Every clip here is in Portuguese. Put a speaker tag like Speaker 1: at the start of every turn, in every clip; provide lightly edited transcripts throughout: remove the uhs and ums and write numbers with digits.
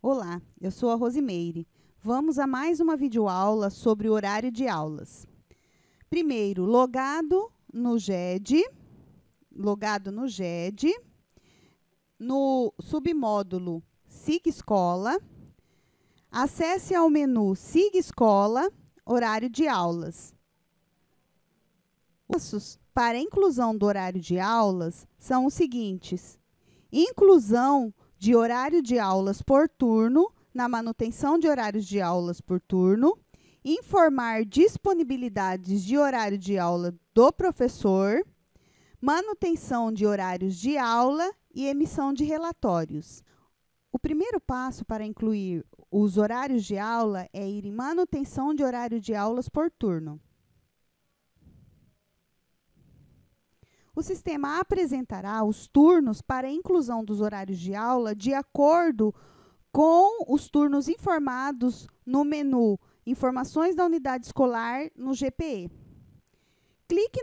Speaker 1: Olá, eu sou a Rosimeire. Vamos a mais uma videoaula sobre o horário de aulas. Primeiro, logado no GED, no submódulo Siga Escola, acesse ao menu Siga Escola, horário de aulas. Os passos para a inclusão do horário de aulas são os seguintes: inclusão de horário de aulas por turno, na manutenção de horários de aulas por turno, informar disponibilidades de horário de aula do professor, manutenção de horários de aula e emissão de relatórios. O primeiro passo para incluir os horários de aula é ir em manutenção de horário de aulas por turno. O sistema apresentará os turnos para a inclusão dos horários de aula de acordo com os turnos informados no menu Informações da Unidade Escolar no GPE. Clique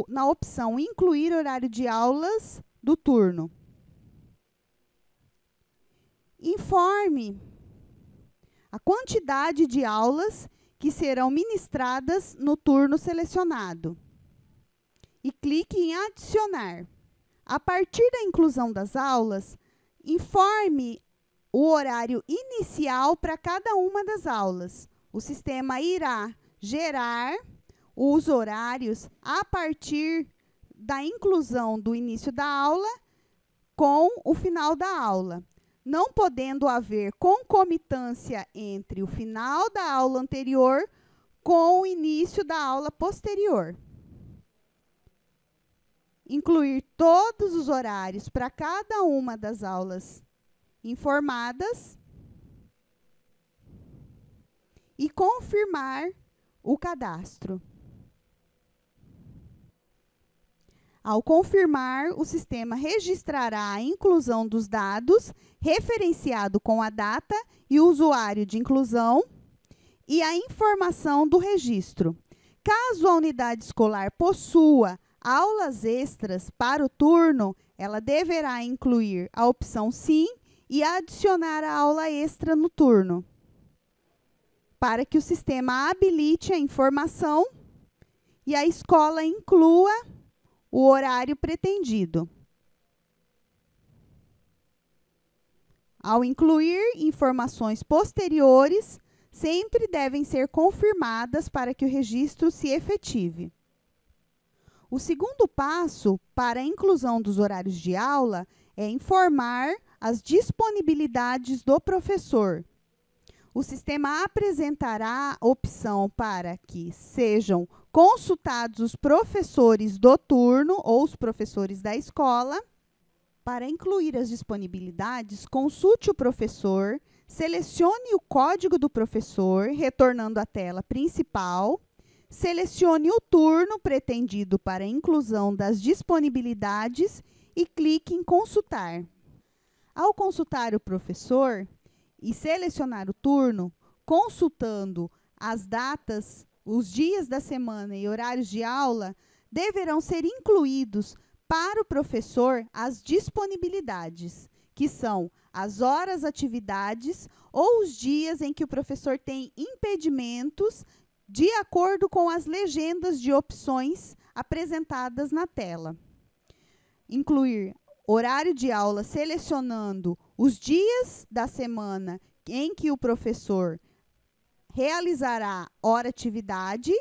Speaker 1: na opção Incluir horário de aulas do turno. Informe a quantidade de aulas que serão ministradas no turno selecionado. E clique em Adicionar. A partir da inclusão das aulas, informe o horário inicial para cada uma das aulas. O sistema irá gerar os horários a partir da inclusão do início da aula com o final da aula, não podendo haver concomitância entre o final da aula anterior com o início da aula posterior. Incluir todos os horários para cada uma das aulas informadas e confirmar o cadastro. Ao confirmar, o sistema registrará a inclusão dos dados referenciado com a data e o usuário de inclusão e a informação do registro. Caso a unidade escolar possua aulas extras para o turno, ela deverá incluir a opção Sim e adicionar a aula extra no turno, para que o sistema habilite a informação e a escola inclua o horário pretendido. Ao incluir informações posteriores, sempre devem ser confirmadas para que o registro se efetive. O segundo passo para a inclusão dos horários de aula é informar as disponibilidades do professor. O sistema apresentará a opção para que sejam consultados os professores do turno ou os professores da escola. Para incluir as disponibilidades, consulte o professor, selecione o código do professor, retornando à tela principal, selecione o turno pretendido para a inclusão das disponibilidades e clique em Consultar. Ao consultar o professor e selecionar o turno, consultando as datas, os dias da semana e horários de aula, deverão ser incluídos para o professor as disponibilidades, que são as horas, atividades ou os dias em que o professor tem impedimentos, de acordo com as legendas de opções apresentadas na tela. Incluir horário de aula selecionando os dias da semana em que o professor realizará hora-atividade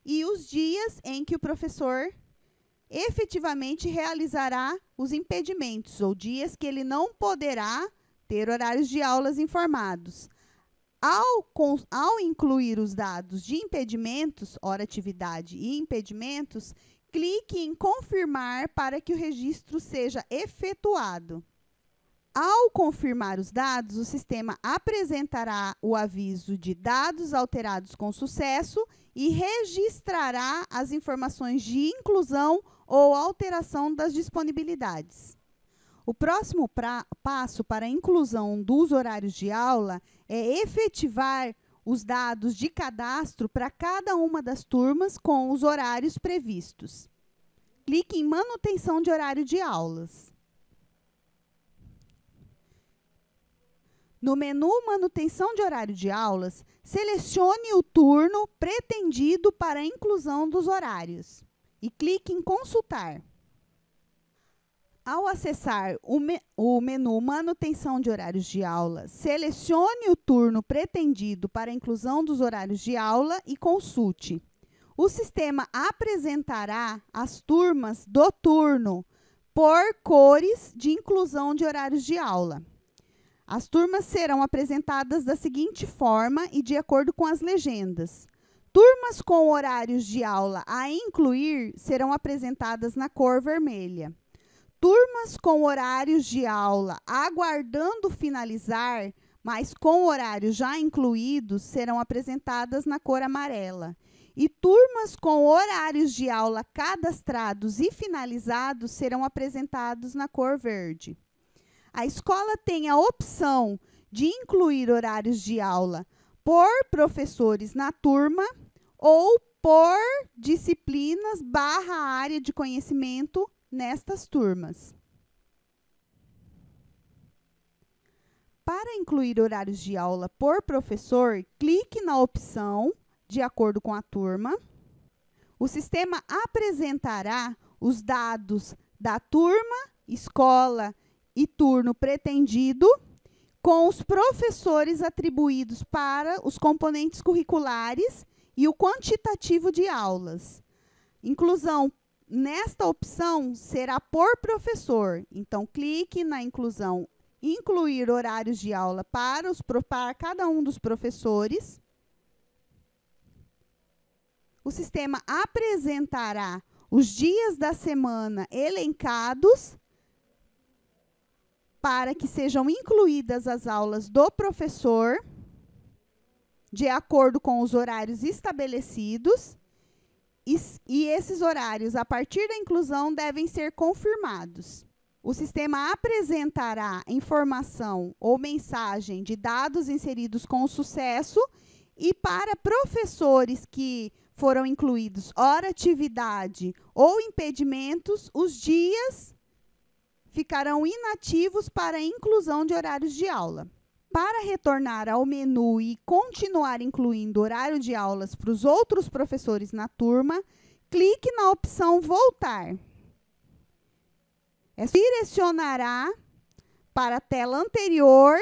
Speaker 1: e os dias em que o professor efetivamente realizará os impedimentos, ou dias que ele não poderá ter horários de aulas informados. Ao incluir os dados de impedimentos, hora-atividade e impedimentos, clique em confirmar para que o registro seja efetuado. Ao confirmar os dados, o sistema apresentará o aviso de dados alterados com sucesso e registrará as informações de inclusão ou alteração das disponibilidades. O próximo passo para a inclusão dos horários de aula é efetivar os dados de cadastro para cada uma das turmas com os horários previstos. Clique em manutenção de horário de aulas. No menu Manutenção de horário de aulas, selecione o turno pretendido para a inclusão dos horários e clique em Consultar. Ao acessar o menu Manutenção de horários de aula, selecione o turno pretendido para a inclusão dos horários de aula e consulte. O sistema apresentará as turmas do turno por cores de inclusão de horários de aula. As turmas serão apresentadas da seguinte forma e de acordo com as legendas. Turmas com horários de aula a incluir serão apresentadas na cor vermelha. Turmas com horários de aula aguardando finalizar, mas com horários já incluídos, serão apresentadas na cor amarela. E turmas com horários de aula cadastrados e finalizados serão apresentados na cor verde. A escola tem a opção de incluir horários de aula por professores na turma ou por disciplinas / área de conhecimento nestas turmas. Para incluir horários de aula por professor, clique na opção de acordo com a turma. O sistema apresentará os dados da turma, escola e turno pretendido, com os professores atribuídos para os componentes curriculares e o quantitativo de aulas. Inclusão nesta opção será por professor. Então, clique na inclusão Incluir horários de aula para cada um dos professores. O sistema apresentará os dias da semana elencados para que sejam incluídas as aulas do professor, de acordo com os horários estabelecidos, e esses horários, a partir da inclusão, devem ser confirmados. O sistema apresentará informação ou mensagem de dados inseridos com sucesso e para professores que foram incluídos hora atividade ou impedimentos, os dias ficarão inativos para a inclusão de horários de aula. Para retornar ao menu e continuar incluindo horário de aulas para os outros professores na turma, clique na opção Voltar. Direcionará para a tela anterior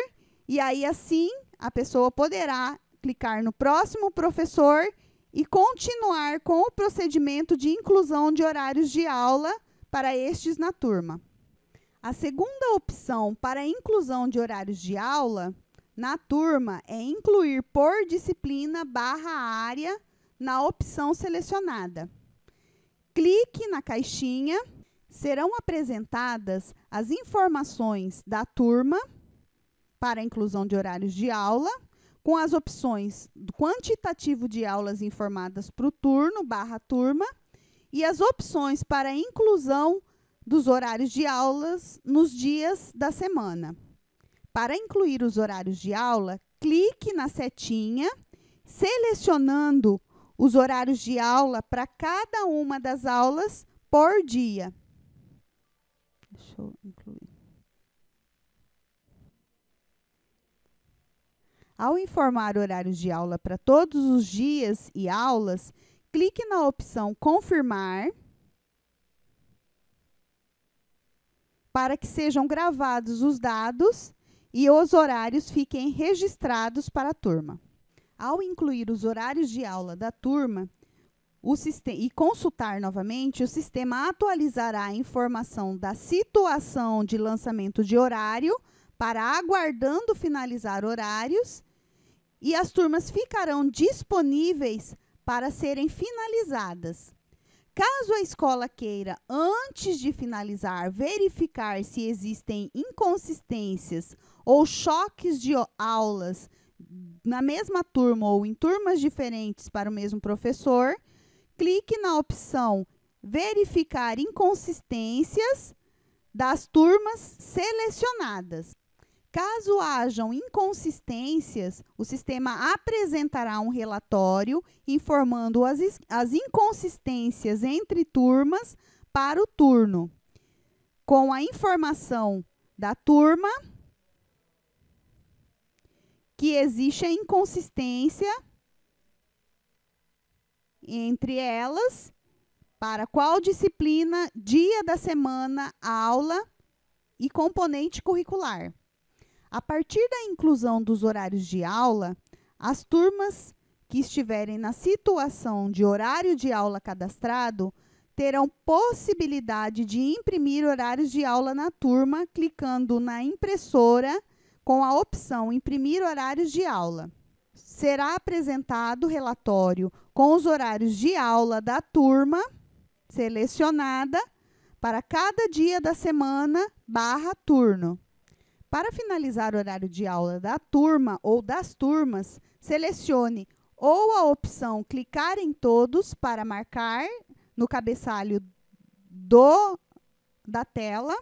Speaker 1: e aí assim a pessoa poderá clicar no próximo professor e continuar com o procedimento de inclusão de horários de aula para estes na turma. A segunda opção para a inclusão de horários de aula na turma é incluir por disciplina / área na opção selecionada. Clique na caixinha. Serão apresentadas as informações da turma para a inclusão de horários de aula, com as opções do quantitativo de aulas informadas para o turno / turma e as opções para a inclusão dos horários de aulas nos dias da semana. Para incluir os horários de aula, clique na setinha, selecionando os horários de aula para cada uma das aulas por dia. Deixa eu incluir. Ao informar horários de aula para todos os dias e aulas, clique na opção Confirmar para que sejam gravados os dados e os horários fiquem registrados para a turma. Ao incluir os horários de aula da turma e consultar novamente, o sistema atualizará a informação da situação de lançamento de horário para aguardando finalizar horários e as turmas ficarão disponíveis para serem finalizadas. Caso a escola queira, antes de finalizar, verificar se existem inconsistências ou choques de aulas na mesma turma ou em turmas diferentes para o mesmo professor, clique na opção Verificar inconsistências das turmas selecionadas. Caso hajam inconsistências, o sistema apresentará um relatório informando as inconsistências entre turmas para o turno, com a informação da turma que existe a inconsistência entre elas, para qual disciplina, dia da semana, aula e componente curricular. A partir da inclusão dos horários de aula, as turmas que estiverem na situação de horário de aula cadastrado terão possibilidade de imprimir horários de aula na turma, clicando na impressora com a opção Imprimir horários de aula. Será apresentado o relatório com os horários de aula da turma selecionada para cada dia da semana / turno. Para finalizar o horário de aula da turma ou das turmas, selecione ou a opção Clicar em todos para marcar no cabeçalho da tela,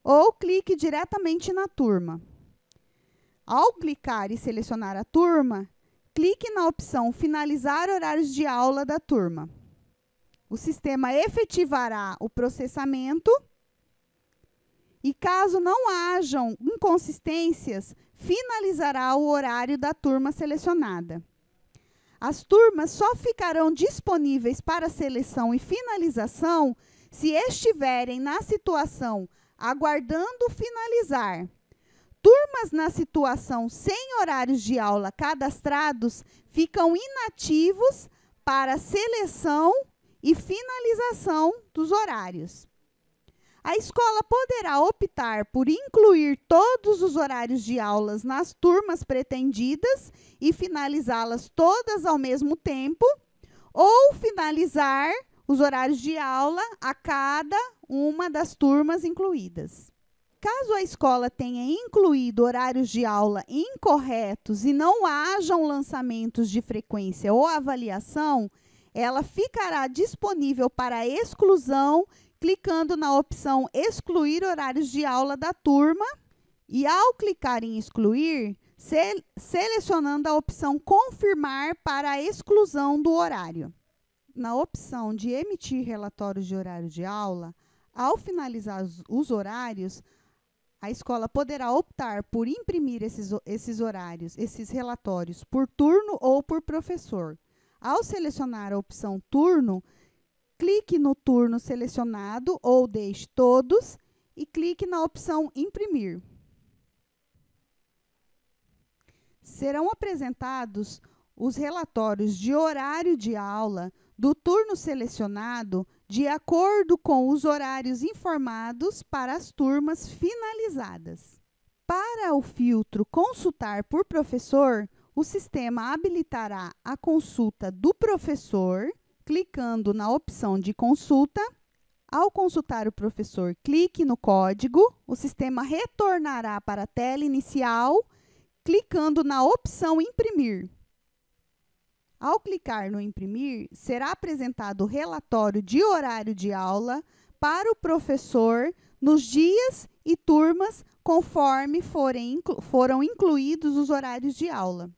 Speaker 1: ou clique diretamente na turma. Ao clicar e selecionar a turma, clique na opção Finalizar horários de aula da turma. O sistema efetivará o processamento e, caso não hajam inconsistências, finalizará o horário da turma selecionada. As turmas só ficarão disponíveis para seleção e finalização se estiverem na situação aguardando finalizar. Turmas na situação sem horários de aula cadastrados ficam inativos para seleção e finalização dos horários. A escola poderá optar por incluir todos os horários de aulas nas turmas pretendidas e finalizá-las todas ao mesmo tempo, ou finalizar os horários de aula a cada uma das turmas incluídas. Caso a escola tenha incluído horários de aula incorretos e não hajam lançamentos de frequência ou avaliação, ela ficará disponível para exclusão, clicando na opção Excluir horários de aula da turma e, ao clicar em Excluir, selecionando a opção Confirmar para a exclusão do horário. Na opção de Emitir relatórios de horário de aula, ao finalizar os horários, a escola poderá optar por imprimir esses relatórios por turno ou por professor. Ao selecionar a opção Turno, clique no turno selecionado ou deixe todos e clique na opção Imprimir. Serão apresentados os relatórios de horário de aula do turno selecionado de acordo com os horários informados para as turmas finalizadas. Para o filtro Consultar por professor, o sistema habilitará a consulta do professor, clicando na opção de consulta. Ao consultar o professor, clique no código. O sistema retornará para a tela inicial, clicando na opção Imprimir. Ao clicar no Imprimir, será apresentado o relatório de horário de aula para o professor nos dias e turmas conforme foram incluídos os horários de aula.